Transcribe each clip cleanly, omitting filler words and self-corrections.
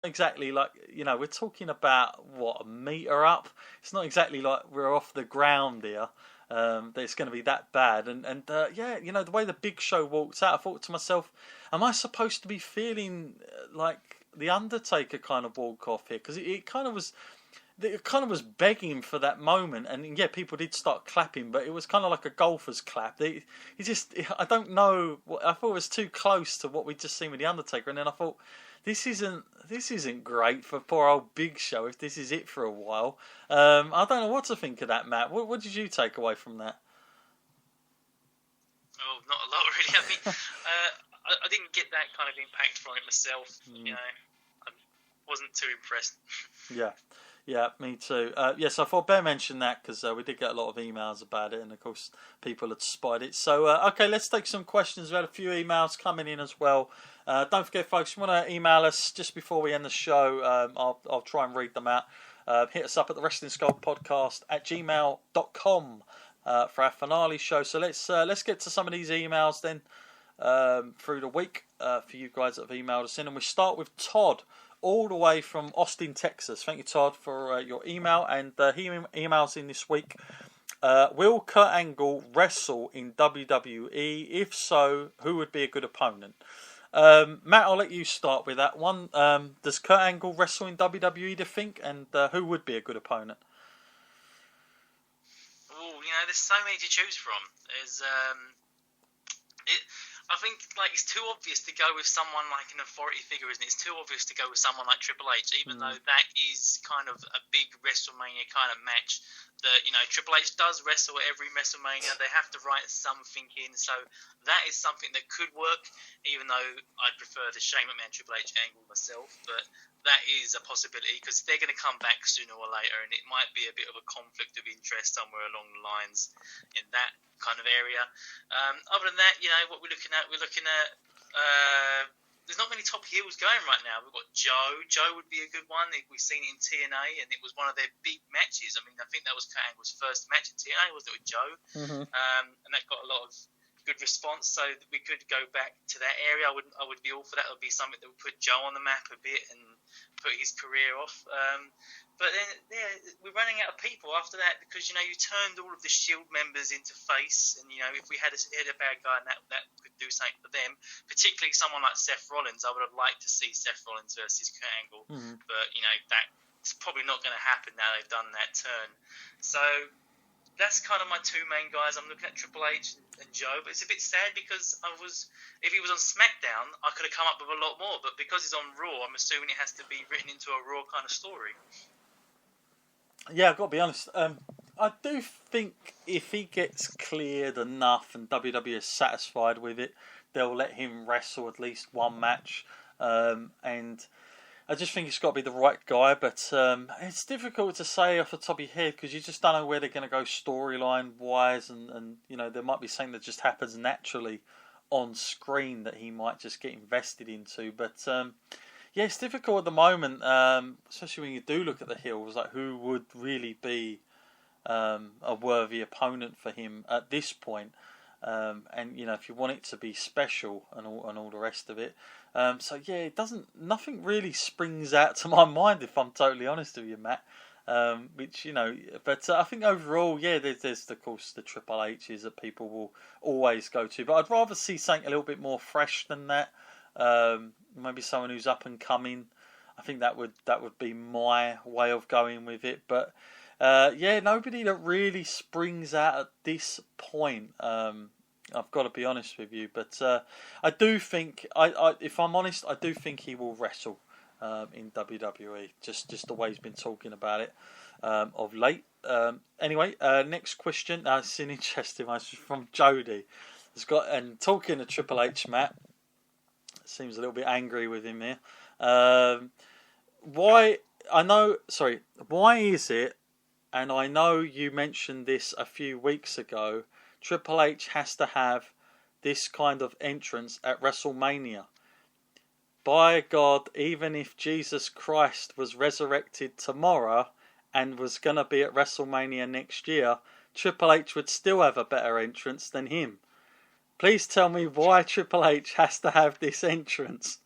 exactly like, we're talking about what, a meter up. It's not exactly like we're off the ground here. That it's going to be that bad, and yeah, the way the Big Show walked out, I thought to myself, am I supposed to be feeling like the Undertaker kind of walk off here? Because it kind of was begging for that moment, and yeah, people did start clapping, but it was kind of like a golfer's clap. I don't know. I thought it was too close to what we'd just seen with the Undertaker, and then I thought, this isn't great for poor old Big Show if this is it for a while. I don't know what to think of that, Matt. What did you take away from that? Oh, not a lot really. I mean, I didn't get that kind of impact from it myself. I wasn't too impressed. Yeah, me too. Yes, I thought Bear mentioned that because we did get a lot of emails about it, and of course people had spotted it. So, okay, let's take some questions. We had a few emails coming in as well. Don't forget, folks, if you want to email us just before we end the show, I'll try and read them out. Hit us up at the Wrestling Skull Podcast at gmail.com for our finale show. So let's get to some of these emails then through the week for you guys that have emailed us in, and we start with Todd, all the way from Austin, Texas. Thank you, Todd, for your email. And he emails in this week. Will Kurt Angle wrestle in WWE? If so, who would be a good opponent? Matt, I'll let you start with that one. Does Kurt Angle wrestle in WWE, do you think? And who would be a good opponent? Oh, there's so many to choose from. I think it's too obvious to go with someone like an authority figure, isn't it? It's too obvious to go with someone like Triple H, even though that is kind of a big WrestleMania kind of match. That Triple H does wrestle at every WrestleMania. They have to write something in, so that is something that could work. Even though I'd prefer the Shane McMahon Triple H angle myself, but that is a possibility because they're going to come back sooner or later, and it might be a bit of a conflict of interest somewhere along the lines in that kind of area. Other than that, what we're looking at, there's not many top heels going right now. We've got Joe. Joe would be a good one. We've seen it in TNA, and it was one of their big matches. I mean, I think that was Kurt Angle's first match in TNA, wasn't it, with Joe? Mm-hmm. And that got a lot of good response. So we could go back to that area. I would be all for that. It would be something that would put Joe on the map a bit and put his career off. But then, we're running out of people after that because, you turned all of the Shield members into face. And, if we had a bad guy and that could do something for them, particularly someone like Seth Rollins, I would have liked to see Seth Rollins versus Kurt Angle. Mm-hmm. But, that's probably not going to happen now they've done that turn. So that's kind of my two main guys. I'm looking at Triple H and Joe, but it's a bit sad because if he was on SmackDown, I could have come up with a lot more. But because he's on Raw, I'm assuming it has to be written into a Raw kind of story. Yeah, I've got to be honest. I do think if he gets cleared enough and WWE is satisfied with it, they'll let him wrestle at least one match. And I just think it's got to be the right guy. But it's difficult to say off the top of your head because you just don't know where they're going to go storyline-wise. And there might be something that just happens naturally on screen that he might just get invested into. But yeah, it's difficult at the moment, especially when you do look at the heels, like who would really be a worthy opponent for him at this point. And if you want it to be special and all the rest of it. So yeah, nothing really springs out to my mind if I'm totally honest with you, Matt. But I think overall, yeah, there's of course the Triple H's that people will always go to, but I'd rather see something a little bit more fresh than that. Maybe someone who's up and coming. I think that would be my way of going with it. But nobody that really springs out at this point. I've got to be honest with you, but I do think, if I'm honest, I do think he will wrestle in WWE. Just the way he's been talking about it of late. Anyway, next question. It's an interesting one. It's from Jody. And talking to Triple H, Matt. Seems a little bit angry with him here. Why is it, and I know you mentioned this a few weeks ago, Triple H has to have this kind of entrance at WrestleMania? By God, even if Jesus Christ was resurrected tomorrow and was going to be at WrestleMania next year, Triple H would still have a better entrance than him. Please tell me why Triple H has to have this entrance.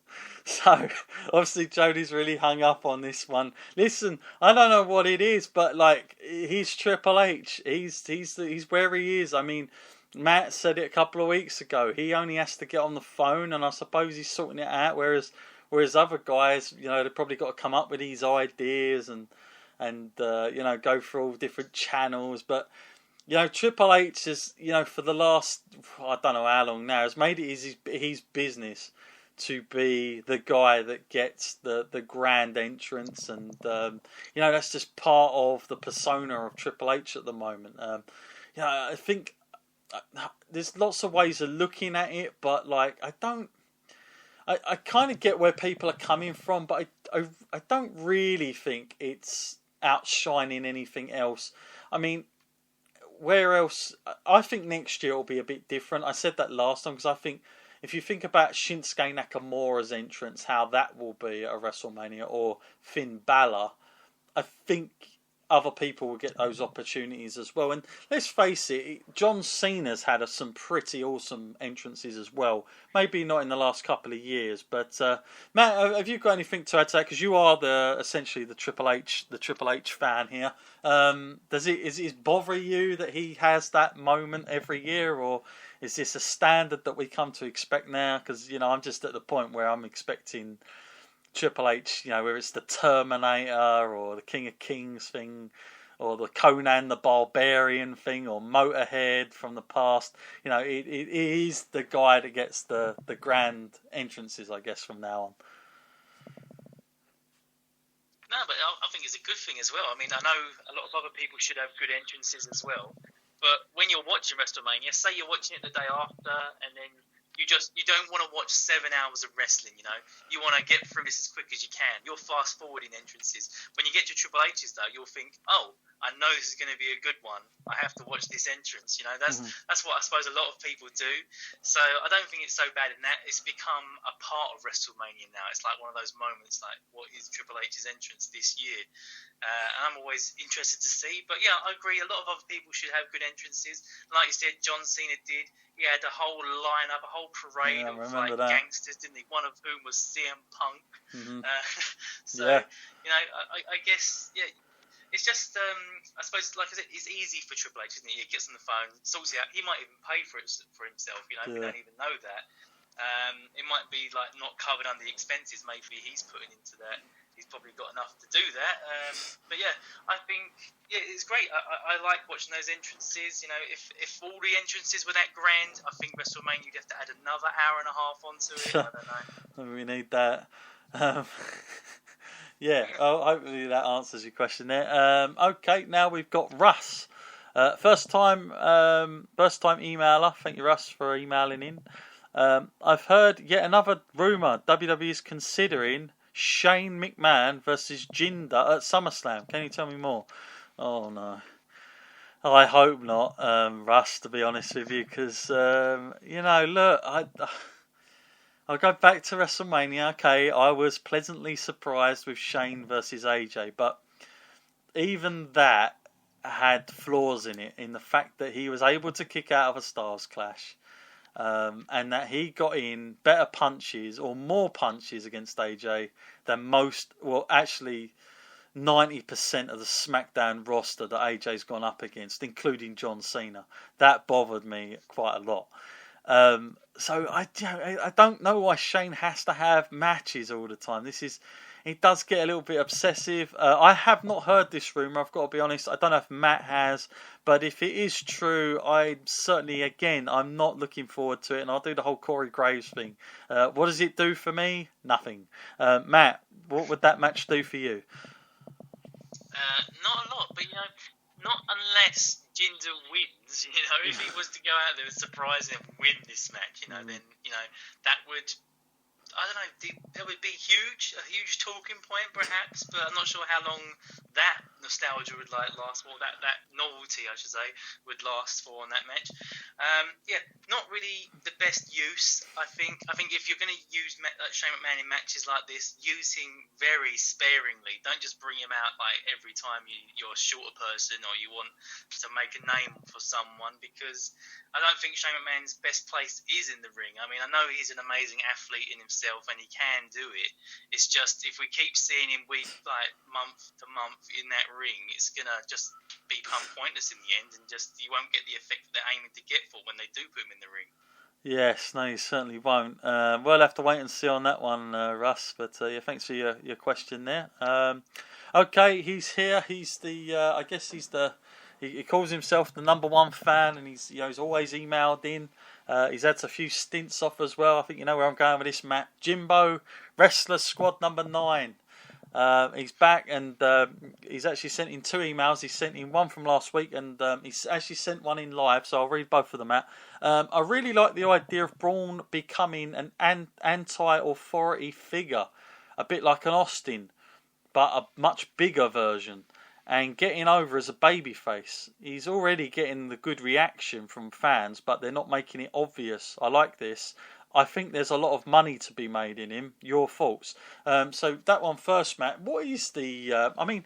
So obviously Jody's really hung up on this one. Listen, I don't know what it is, but like he's Triple H. He's where he is. I mean, Matt said it a couple of weeks ago. He only has to get on the phone, and I suppose he's sorting it out. Whereas other guys, they've probably got to come up with these ideas and go through all different channels. But Triple H is, for the last, I don't know how long now, has made it his business to be the guy that gets the grand entrance, and that's just part of the persona of Triple H at the moment. I think there's lots of ways of looking at it, but like I kind of get where people are coming from, but I don't really think it's outshining anything else. I mean, where else? I think next year will be a bit different. I said that last time because I think if you think about Shinsuke Nakamura's entrance, how that will be at a WrestleMania, or Finn Balor, I think other people will get those opportunities as well. And let's face it, John Cena's had some pretty awesome entrances as well. Maybe not in the last couple of years, but Matt, have you got anything to add to that? Because you are essentially the Triple H fan here. Is it bother you that he has that moment every year, or is this a standard that we come to expect now? Because I'm just at the point where I'm expecting Triple H, whether it's the Terminator or the King of Kings thing, or the Conan the Barbarian thing, or Motorhead from the past. It is the guy that gets the grand entrances, I guess, from now on. No, but I think it's a good thing as well. I mean, I know a lot of other people should have good entrances as well, but when you're watching WrestleMania, say you're watching it the day after, and then you don't want to watch 7 hours of wrestling, You want to get through this as quick as you can. You're fast forwarding entrances. When you get to Triple H's, though, you'll think, oh, I know this is going to be a good one. I have to watch this entrance. That's what I suppose a lot of people do. So I don't think it's so bad in that. It's become a part of WrestleMania now. It's like one of those moments, like, what is Triple H's entrance this year? And I'm always interested to see. But yeah, I agree. A lot of other people should have good entrances. Like you said, John Cena did. He had a whole lineup, a whole parade of gangsters, didn't he? One of whom was CM Punk. Mm-hmm. I guess, it's just, I suppose, like I said, it's easy for Triple H, isn't it? He gets on the phone, sorts it out. He might even pay for it for himself, We don't even know that. It might be like not covered under the expenses maybe he's putting into that. He's probably got enough to do that. But yeah, I think it's great. I like watching those entrances. If all the entrances were that grand, I think WrestleMania you'd have to add another hour and a half onto it. I don't know. We need that. Hopefully that answers your question there. Okay, now we've got Russ. First time emailer. Thank you, Russ, for emailing in. I've heard yet another rumour. WWE is considering Shane McMahon versus Jinder at SummerSlam. Can you tell me more? Oh no. I hope not, Russ, to be honest with you, because, look, I'll go back to WrestleMania. Okay, I was pleasantly surprised with Shane versus AJ, but even that had flaws in it, in the fact that he was able to kick out of a Stars Clash. And that he got in better punches or more punches against AJ than 90% of the SmackDown roster that AJ's gone up against, including John Cena. That bothered me quite a lot. So I don't know why Shane has to have matches all the time. It does get a little bit obsessive. I have not heard this rumour, I've got to be honest. I don't know if Matt has, but if it is true, I'm not looking forward to it, and I'll do the whole Corey Graves thing. What does it do for me? Nothing. Matt, what would that match do for you? Not a lot, but not unless Jinder wins. If he was to go out there and surprise him and win this match, then that would, I don't know, that would be a huge talking point perhaps, but I'm not sure how long that nostalgia would last, or that novelty, I should say, would last for on that match. Not really the best use, I think. I think if you're going to use Shane McMahon in matches like this, use him very sparingly. Don't just bring him out every time you're a shorter person or you want to make a name for someone, because I don't think Shane McMahon's best place is in the ring. I mean, I know he's an amazing athlete in himself, himself, and he can do it. It's just if we keep seeing him month to month in that ring, it's gonna just become pointless in the end, and just you won't get the effect that they're aiming to get for when they do put him in the ring. Yes, no, you certainly won't. We'll have to wait and see on that one, Russ. But yeah, thanks for your question there. Okay, he's here. He's the, I guess he's the, he calls himself the #1 fan, and he's always emailed in. He's had a few stints off as well. I think you know where I'm going with this, Matt. Jimbo, Wrestler Squad #9. He's back, and he's actually sent in 2 emails. He sent in one from last week, and he's actually sent one in live, so I'll read both of them out. I really like the idea of Braun becoming an anti-authority figure, a bit like an Austin, but a much bigger version, and getting over as a babyface. He's already getting the good reaction from fans, but they're not making it obvious. I like this. I think there's a lot of money to be made in him. Your thoughts? So that one first, Matt. What is the... I mean,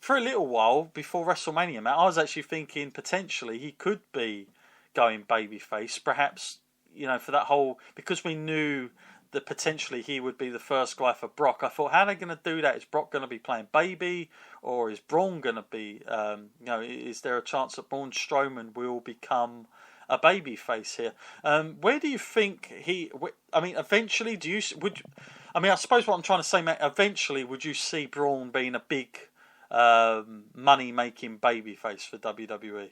for a little while before WrestleMania, Matt, I was actually thinking potentially he could be going babyface. Perhaps, you know, for that whole... Because we knew that potentially he would be the first guy for Brock. I thought, how are they going to do that? Is Brock going to be playing baby? Or is Braun going to be... you know, is there a chance that Braun Strowman will become... a baby face here? Where do you think he... I mean, eventually, I suppose what I'm trying to say, Matt, eventually, would you see Braun being a big money-making baby face for WWE?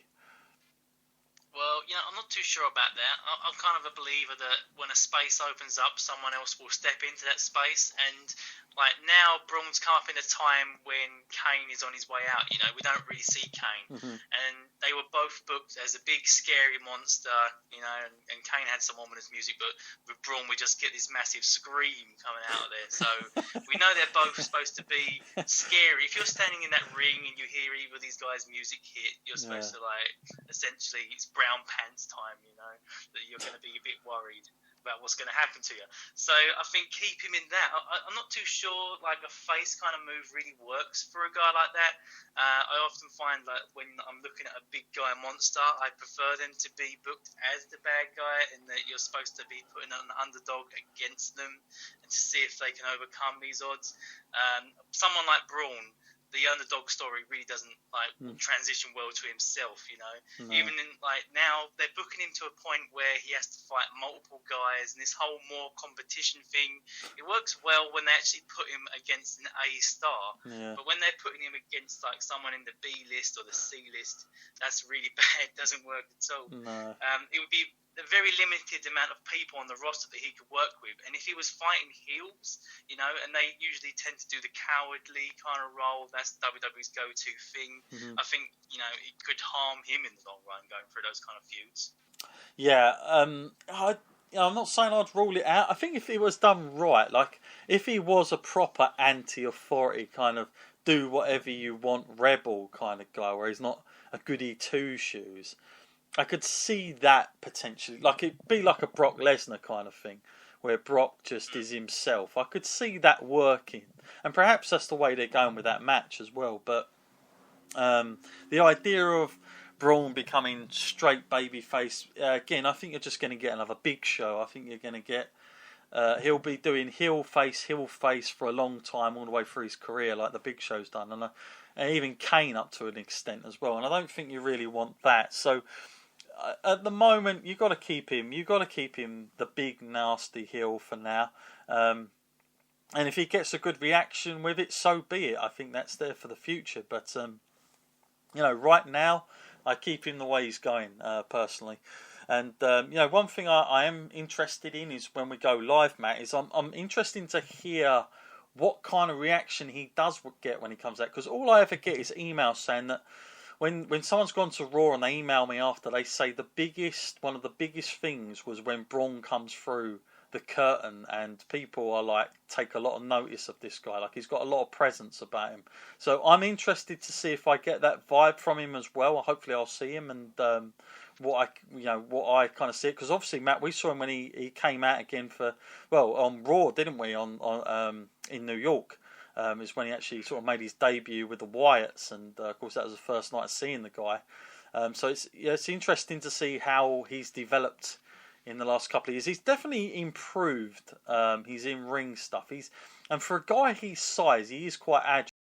Well, you know, I'm not too sure about that. I'm kind of a believer that when a space opens up, someone else will step into that space. And like now, Braun's come up in a time when Kane is on his way out. You know, we don't really see Kane, and they were both booked as a big scary monster. You know, and Kane had some ominous music, but with Braun, we just get this massive scream coming out of there. So we know they're both supposed to be scary. If you're standing in that ring and you hear either of these guys' music hit, you're supposed to essentially it's brown pants time, you know, that you're going to be a bit worried about what's going to happen to you. So I think keep him in that. I'm not too sure like a face kind of move really works for a guy like that. I often find like when I'm looking at a big guy monster, I prefer them to be booked as the bad guy, and that you're supposed to be putting an underdog against them and to see if they can overcome these odds. Someone like Braun, the underdog story really doesn't transition well to himself, you know. No. Even in like now they're booking him to a point where he has to fight multiple guys, and this whole more competition thing, it works well when they actually put him against an A star. Yeah. But when they're putting him against like someone in the B list or the C list, that's really bad. It doesn't work at all. No. It would be a very limited amount of people on the roster that he could work with, and if he was fighting heels, you know, and they usually tend to do the cowardly kind of role, that's WWE's go-to thing. I think, you know, it could harm him in the long run going through those kind of feuds. Yeah, I'm not saying I'd rule it out. I think if it was done right, like if he was a proper anti-authority kind of do whatever you want rebel kind of guy, where he's not a goody two-shoes, I could see that potentially. Like it'd be like a Brock Lesnar kind of thing, where Brock just is himself. I could see that working, and perhaps that's the way they're going with that match as well. But the idea of Braun becoming straight babyface again, I think you're just going to get another Big Show. I think you're going to get he'll be doing heel face for a long time, all the way through his career, like the Big Show's done, and even Kane up to an extent as well. And I don't think you really want that. So at the moment, you've got to keep him. You've got to keep him the big nasty heel for now. And if he gets a good reaction with it, so be it. I think that's there for the future. But you know, right now, I keep him the way he's going personally. And you know, one thing I am interested in is when we go live, Matt, is I'm interested to hear what kind of reaction he does get when he comes out. Because all I ever get is emails saying that when someone's gone to Raw and they email me after, they say one of the biggest things was when Braun comes through the curtain, and people are like, take a lot of notice of this guy. Like he's got a lot of presence about him. So I'm interested to see if I get that vibe from him as well. Hopefully I'll see him and what I kind of see it, because obviously, Matt, we saw him when he came out again on Raw, didn't we? On in New York. Is when he actually sort of made his debut with the Wyatts, and of course that was the first night of seeing the guy. So it's interesting to see how he's developed in the last couple of years. He's definitely improved his in-ring stuff. And for a guy his size, he is quite agile.